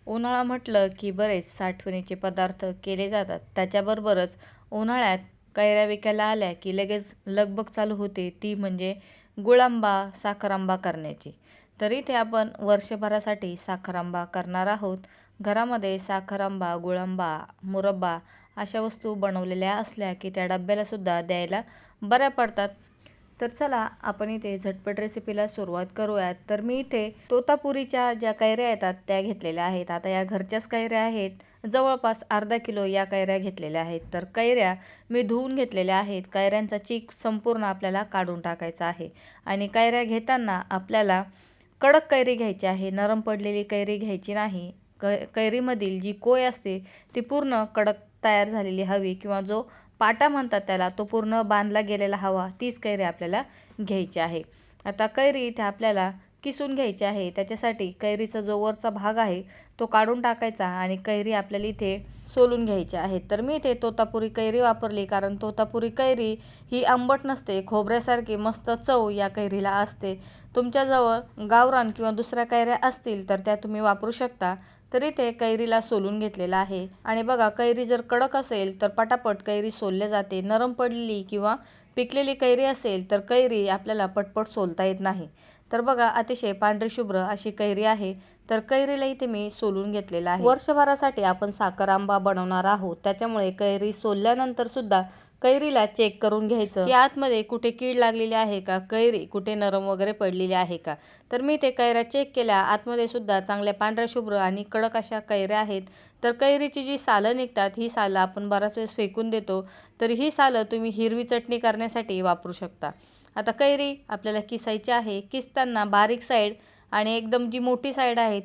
उन्हाळा म्हटलं की बरेच साठवणीचे पदार्थ केले जातात. त्याच्याबरोबरच उन्हाळ्यात कैऱ्या विकायला आल्या की लगेच लगबग चालू होते, ती म्हणजे गुळांबा, साखरांबा करण्याची. तर इथे आपण वर्षभरासाठी साखरांबा करणार आहोत. घरामध्ये साखरांबा, गुळांबा, मुरब्बा अशा वस्तू बनवलेल्या असल्या की त्या डब्यालासुद्धा द्यायला बऱ्या पडतात. तर चला आपण इथे झटपट रेसिपीला सुरुवात करूयात. तर मी इथे तोतापुरीच्या ज्या कैऱ्या येतात त्या घेतलेल्या आहेत. आता या घरच्याच कैऱ्या आहेत. जवळपास अर्धा किलो या कैऱ्या घेतलेल्या आहेत. तर कैऱ्या मी धुवून घेतलेल्या आहेत. कैऱ्यांचा चीक संपूर्ण आपल्याला काढून टाकायचा आहे. आणि कैऱ्या घेताना आपल्याला कडक कैरी घ्यायची आहे, नरम पडलेली कैरी घ्यायची नाही. कैरीमधील जी कोय असते ती पूर्ण कडक तयार झालेली हवी, किंवा जो पाटा म्हणतात त्याला, तो पूर्ण बांधला गेलेला हवा, तीच कैरी आपल्याला घ्यायची आहे. आता कैरी इथे आपल्याला किसून घ्यायची आहे. त्याच्यासाठी कैरीचा जो वरचा भाग आहे तो काढून टाकायचा आणि कैरी आपल्याला इथे सोलून घ्यायची आहे. तर मी इथे तोतापुरी कैरी वापरली, कारण तोतापुरी कैरी ही आंबट नसते, खोबऱ्यासारखी मस्त चव या कैरीला असते. तुमच्याजवळ गावरान किंवा दुसऱ्या कैऱ्या असतील तर त्या तुम्ही वापरू शकता. तरी ते कैरीला सोलून घेतलेलं आहे. आणि बघा, कैरी जर कडक असेल तर पटापट कैरी सोलल्या जाते. नरम पडलेली किंवा पिकलेली कैरी असेल तर कैरी आपल्याला पटपट सोलता येत नाही. तर बघा, अतिशय पांढरी शुभ्र अशी कैरी आहे. तर कैरीला इथे मी सोलून घेतलेलं आहे. वर्षभरासाठी आपण साखर आंबा बनवणार आहोत, त्याच्यामुळे कैरी सोलल्यानंतर सुद्धा कैरीला चेक करून घ्यायचं की आतमध्ये कुठे कीड लागलेली आहे का, कैरी कुठे नरम वगैरे पडलेली आहे का. तर मी ते कैऱ्या चेक केल्या. आतमध्ये सुद्धा चांगल्या पांढऱ्या शुभ्र आणि कडक अशा कैऱ्या आहेत. तर कैरीची जी सालं निघतात, ही सालं आपण बराच वेळेस फेकून देतो. तर ही सालं तुम्ही हिरवी चटणी करण्यासाठी वापरू शकता. आता कैरी आपल्याला किसायची आहे. किसताना बारीक साईड आणि एकदम जी मोठी साईड आहे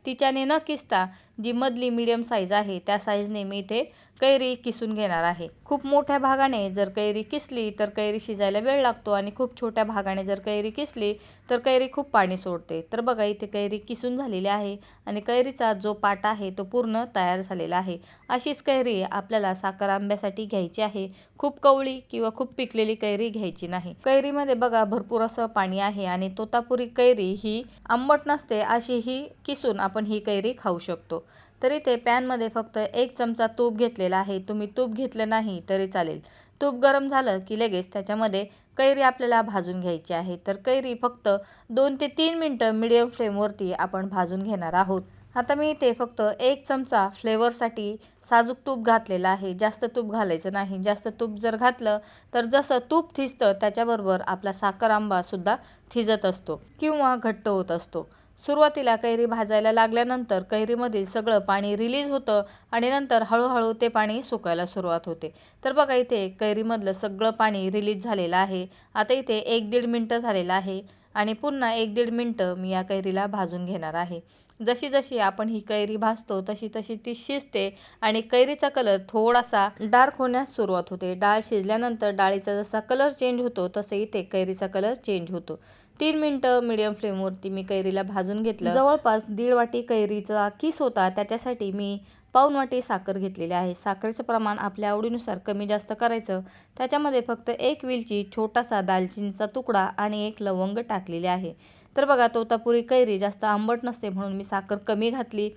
तिच्याने न किसता जी मधली मीडियम साईज आहे त्या साईजने मी इथे कैरी किसून घेणार आहे. खूप मोठ्या भागाने जर कैरी किसली तर कैरी शिजायला वेळ लागतो, आणि खूप छोट्या भागाने जर कैरी किसली तर कैरी खूप पाणी सोडते. तर बघा, इथे कैरी किसून झालेली आहे आणि कैरीचा जो पाट आहे तो पूर्ण तयार झालेला आहे. अशीच कैरी आपल्याला साखर आंब्यासाठी घ्यायची आहे. खूप कवळी किंवा खूप पिकलेली कैरी घ्यायची नाही. कैरीमध्ये बघा भरपूर असं पाणी आहे, आणि तोतापुरी कैरी ही आंबट नसते, अशी ही किसून आपण ही कैरी खाऊ शकतो. तरी ते पॅनमध्ये फक्त 1 चमचा तूप घेतलेला आहे. तुम्ही तूप घेतलं नाही तरी चालेल. तूप गरम झालं की लगेच त्याच्यामध्ये कैरी आपल्याला भाजून घ्यायची आहे. तर कैरी फक्त 2 ते 3 मिनटं मीडियम फ्लेमवरती आपण भाजून घेणार आहोत. आता मी इथे फक्त 1 चमचा फ्लेवरसाठी साजूक तूप घातलेलं आहे. जास्त तूप घालायचं नाही. जास्त तूप जर घातलं तर जसं तूप थिजतं त्याच्याबरोबर आपला साखर आंबासुद्धा थिजत असतो किंवा घट्ट होत असतो. सुरुवातीला कैरी भाजायला लागल्यानंतर कैरीमधील सगळं पाणी रिलीज होतं आणि नंतर हळूहळू ते पाणी सुकायला सुरुवात होते. तर बघा, इथे कैरीमधलं सगळं पाणी रिलीज झालेलं आहे. आता इथे 1-1.5 मिनटं झालेलं आहे आणि पुन्हा 1-1.5 मिनटं मी या कैरीला भाजून घेणार आहे. जशी जशी आपण ही कैरी भाजतो तशी तशी ती शिजते आणि कैरीचा कलर थोडासा डार्क होण्यास सुरुवात होते. डाळ शिजल्यानंतर डाळीचा जसा कलर चेंज होतो तसे इथे कैरीचा कलर चेंज होतो. 3 मिनटं मीडियम फ्लेमवरती मी कैरीला भाजून घेतलं. जवळपास 1.5 वाटी कैरीचा किस होता, त्याच्यासाठी मी पाऊण वाटी साखर घेतलेली आहे. साखरेचं प्रमाण आपल्या आवडीनुसार कमी जास्त करायचं. त्याच्यामध्ये फक्त 1 वेलची, छोटासा दालचिनीचा तुकडा आणि 1 लवंग टाकलेली आहे. तर बघा, तोतापुरी कैरी जास्त आंबट नसते म्हणून मी साखर कमी घातली.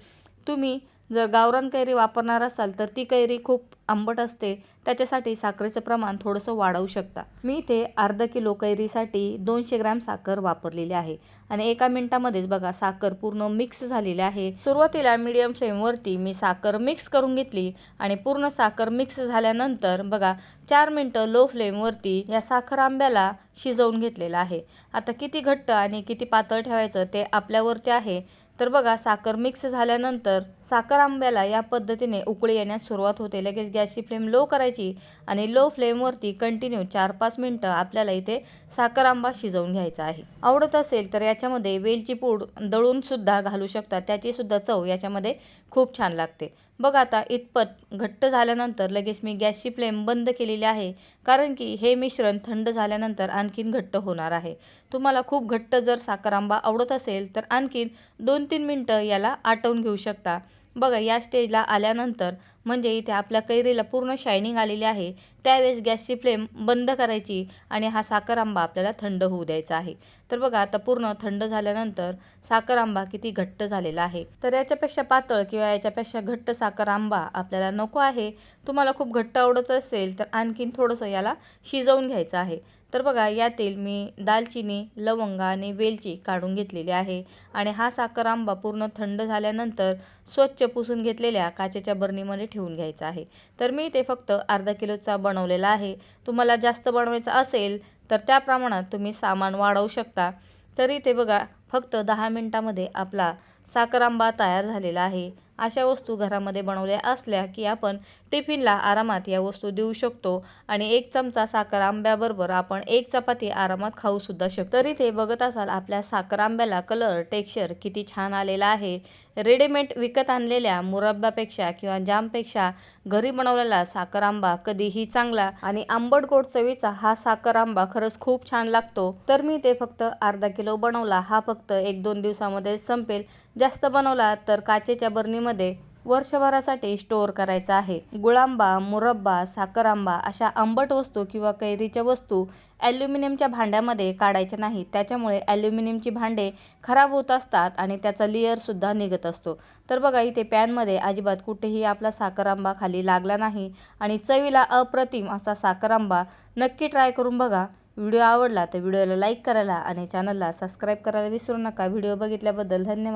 तुम्ही जर गावरान कैरी वापरणार असाल तर ती कैरी खूप आंबट असते, त्याच्यासाठी साखरेचं प्रमाण थोडंसं वाढवू शकता. मी इथे अर्धा किलो कैरीसाठी 200 ग्रॅम साखर वापरलेली आहे आणि 1 मिनिटामध्येच बघा साखर पूर्ण मिक्स झालेली आहे. सुरुवातीला मीडियम फ्लेमवरती मी साखर मिक्स करून घेतली आणि पूर्ण साखर मिक्स झाल्यानंतर बघा 4 मिनटं लो फ्लेमवरती या साखर आंब्याला शिजवून घेतलेलं आहे. आता किती घट्ट आणि किती पातळ ठेवायचं ते आपल्यावरती आहे. तर बघा, साखर मिक्स झाल्यानंतर साखर आंब्याला या पद्धतीने उकळी येण्यास सुरुवात होते. लगेच गॅसची फ्लेम लो करायची आणि लो फ्लेमवरती कंटिन्यू 4-5 मिनटं आपल्याला इथे साखर आंबा शिजवून घ्यायचा आहे. आवडत असेल तर याच्यामध्ये वेलची पूड दळूनसुद्धा घालू शकता, त्याचीसुद्धा चव याच्यामध्ये खूप छान लागते. बघा, आता इतपत घट्ट झाल्यानंतर लगेच मी गॅसची फ्लेम बंद केलेली आहे, कारण की हे मिश्रण थंड झाल्यानंतर आणखीन घट्ट होणार आहे. तुम्हाला खूप घट्ट जर साखर आंबा आवडत असेल तर आणखीन 2-3 मिनटं याला आटवून घेऊ शकता. बघा या स्टेजला आल्यानंतर म्हणजे इथे आपल्या कैरीला पूर्ण शायनिंग आलेली आहे, त्यावेळेस गॅसची फ्लेम बंद करायची आणि हा साखर आंबा आपल्याला थंड होऊ द्यायचा आहे. तर बघा आता पूर्ण थंड झाल्यानंतर साखर आंबा किती घट्ट झालेला आहे. तर याच्यापेक्षा पातळ किंवा याच्यापेक्षा घट्ट साखर आंबा आपल्याला नको आहे. तुम्हाला खूप घट्ट आवडत असेल तर आणखीन थोडंसं याला शिजवून घ्यायचं आहे. तर बघा यातील मी दालचिनी, लवंग आणि वेलची काढून घेतलेली आहे आणि हा साखर आंबा पूर्ण थंड झाल्यानंतर स्वच्छ पुसून घेतलेल्या काचेच्या बरणीमध्ये ठेवून घ्यायचा आहे. तर मी ते फक्त अर्धा किलोचा बनवलेला आहे. तुम्हाला जास्त बनवायचा असेल तर त्या प्रमाणात तुम्ही सामान वाढवू शकता. तरी ते बघा फक्त 10 मिनिटामध्ये आपला साखर आंबा तयार झालेला आहे. अशा वस्तू घरामध्ये बनवल्या असल्या की आपण टिफिनला आरामात या वस्तू देऊ शकतो आणि 1 चमचा साखर आंब्याबरोबर आपण 1 चपाती आरामात खाऊसुद्धा शकतो. तरी ते बघत असाल आपल्या साखर आंब्याला कलर, टेक्स्चर किती छान आलेला आहे. रेडीमेड विकत आणलेल्या मुरब्ब्यापेक्षा किंवा जामपेक्षा घरी बनवलेला साखर आंबा कधीही चांगला आणि आंबट गोड चवीचा हा साखर आंबा खरंच खूप छान लागतो. तर मी ते फक्त अर्धा किलो बनवला. हा फक्त 1-2 दिवसामध्ये संपेल. जास्त बनवला तर काचेच्या बरणीमध्ये वर्षभरासाठी स्टोअर करायचा आहे. गुळांबा, मुरब्बा, साखर आंबा अशा आंबट वस्तू किंवा कैरीच्या वस्तू ॲल्युमिनियमच्या भांड्यामध्ये काढायच्या नाहीत. त्याच्यामुळे ॲल्युमिनियमची भांडे खराब होत असतात आणि त्याचा लेयरसुद्धा निघत असतो. तर बघा इथे पॅनमध्ये अजिबात कुठेही आपला साखर आंबा खाली लागला नाही आणि चवीला अप्रतिम असा साखर आंबा नक्की ट्राय करून बघा. व्हिडिओ आवडला तर व्हिडिओला लाईक करायला आणि चॅनलला सबस्क्राईब करायला विसरू नका. व्हिडिओ बघितल्याबद्दल धन्यवाद.